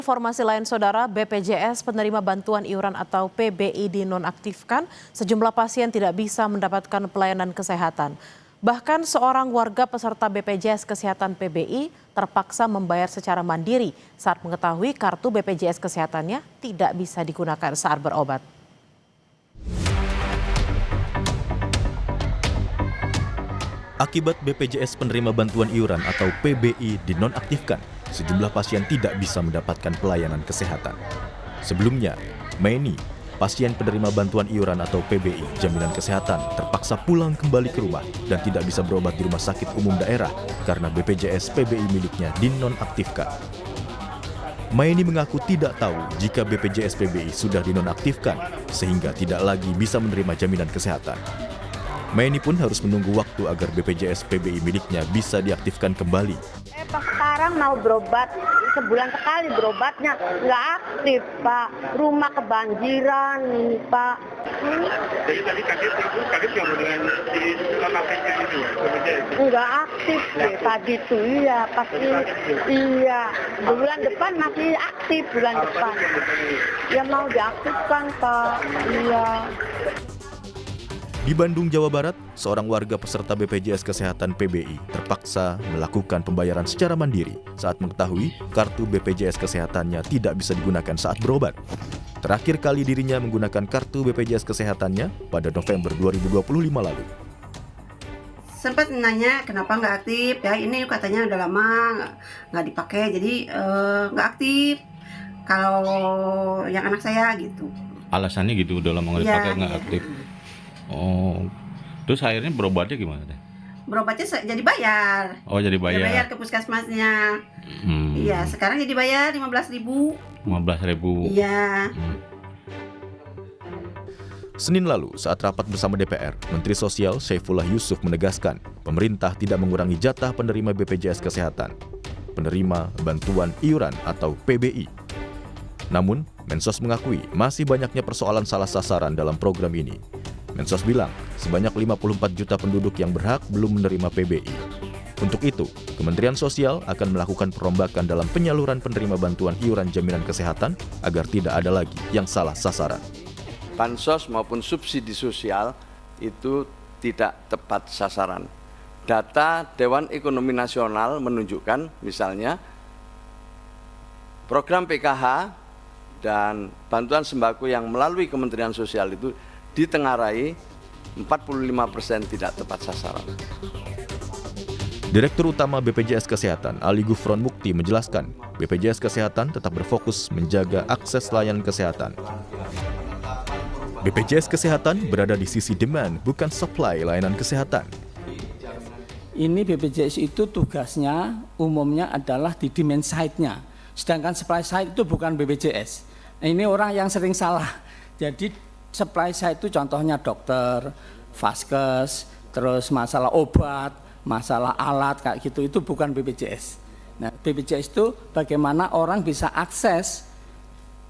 Informasi lain, Saudara, BPJS penerima bantuan iuran atau PBI dinonaktifkan, sejumlah pasien tidak bisa mendapatkan pelayanan kesehatan. Bahkan seorang warga peserta BPJS Kesehatan PBI terpaksa membayar secara mandiri saat mengetahui kartu BPJS Kesehatannya tidak bisa digunakan saat berobat. Akibat BPJS penerima bantuan iuran atau PBI dinonaktifkan, sejumlah pasien tidak bisa mendapatkan pelayanan kesehatan. Sebelumnya, Meni, pasien penerima bantuan iuran atau PBI jaminan kesehatan, terpaksa pulang kembali ke rumah dan tidak bisa berobat di rumah sakit umum daerah karena BPJS PBI miliknya dinonaktifkan. Meni mengaku tidak tahu jika BPJS PBI sudah dinonaktifkan sehingga tidak lagi bisa menerima jaminan kesehatan. Meni pun harus menunggu waktu agar BPJS PBI miliknya bisa diaktifkan kembali. Pas sekarang mau berobat, sebulan sekali berobatnya, nggak aktif, Pak. Rumah kebanjiran, ini, Pak. Jadi tadi kaget nggak dengan di nonaktifkan itu ya, BPJS? Nggak aktif deh, tadi itu, iya, pasti, iya. Bulan depan masih aktif, bulan depan. Ya mau diaktifkan, Pak, iya. Di Bandung, Jawa Barat, seorang warga peserta BPJS Kesehatan PBI terpaksa melakukan pembayaran secara mandiri saat mengetahui kartu BPJS Kesehatannya tidak bisa digunakan saat berobat. Terakhir kali dirinya menggunakan kartu BPJS Kesehatannya pada November 2025 lalu. Sempat nanya kenapa nggak aktif, ya ini katanya udah lama nggak dipakai, jadi nggak aktif. Kalau yang anak saya gitu. Alasannya gitu, udah lama nggak dipakai, nggak aktif. Oh, terus akhirnya berobatnya gimana deh? Berobatnya jadi bayar. Oh, jadi bayar. Ya, bayar ke puskesmasnya. Iya, sekarang jadi bayar 15.000. 15.000. Iya. Senin lalu, saat rapat bersama DPR, Menteri Sosial Syaifullah Yusuf menegaskan pemerintah tidak mengurangi jatah penerima BPJS Kesehatan, penerima bantuan iuran atau PBI. Namun, Mensos mengakui masih banyaknya persoalan salah sasaran dalam program ini. Mensos bilang, sebanyak 54 juta penduduk yang berhak belum menerima PBI. Untuk itu, Kementerian Sosial akan melakukan perombakan dalam penyaluran penerima bantuan iuran jaminan kesehatan agar tidak ada lagi yang salah sasaran. Bansos maupun subsidi sosial itu tidak tepat sasaran. Data Dewan Ekonomi Nasional menunjukkan misalnya program PKH dan bantuan sembako yang melalui Kementerian Sosial itu ditengarai 45% tidak tepat sasaran. Direktur Utama BPJS Kesehatan Ali Gufron Mukti menjelaskan, BPJS Kesehatan tetap berfokus menjaga akses layanan kesehatan. BPJS Kesehatan berada di sisi demand, bukan supply layanan kesehatan. Ini BPJS itu tugasnya umumnya adalah di demand side-nya, sedangkan supply side itu bukan BPJS. Nah, ini orang yang sering salah. Jadi supply side itu contohnya dokter, vaskes, terus masalah obat, masalah alat kayak gitu, itu bukan BPJS. Nah, BPJS itu bagaimana orang bisa akses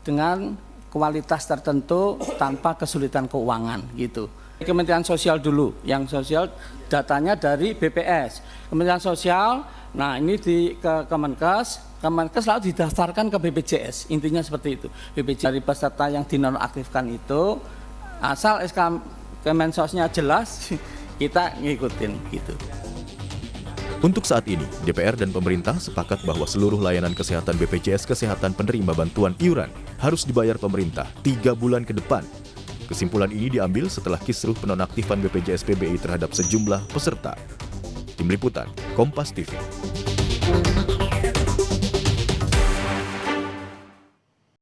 dengan kualitas tertentu tanpa kesulitan keuangan gitu. Kementerian Sosial dulu, yang sosial datanya dari BPS. Kementerian Sosial, nah ini di ke Kemenkes lalu didaftarkan ke BPJS, intinya seperti itu. BPJS dari peserta yang dinonaktifkan itu, asal SK Kemensosnya jelas, kita ngikutin gitu. Untuk saat ini, DPR dan pemerintah sepakat bahwa seluruh layanan kesehatan BPJS Kesehatan penerima bantuan iuran harus dibayar pemerintah 3 bulan ke depan. Kesimpulan ini diambil setelah kisruh penonaktifan BPJS PBI terhadap sejumlah peserta. Tim Liputan, Kompas TV.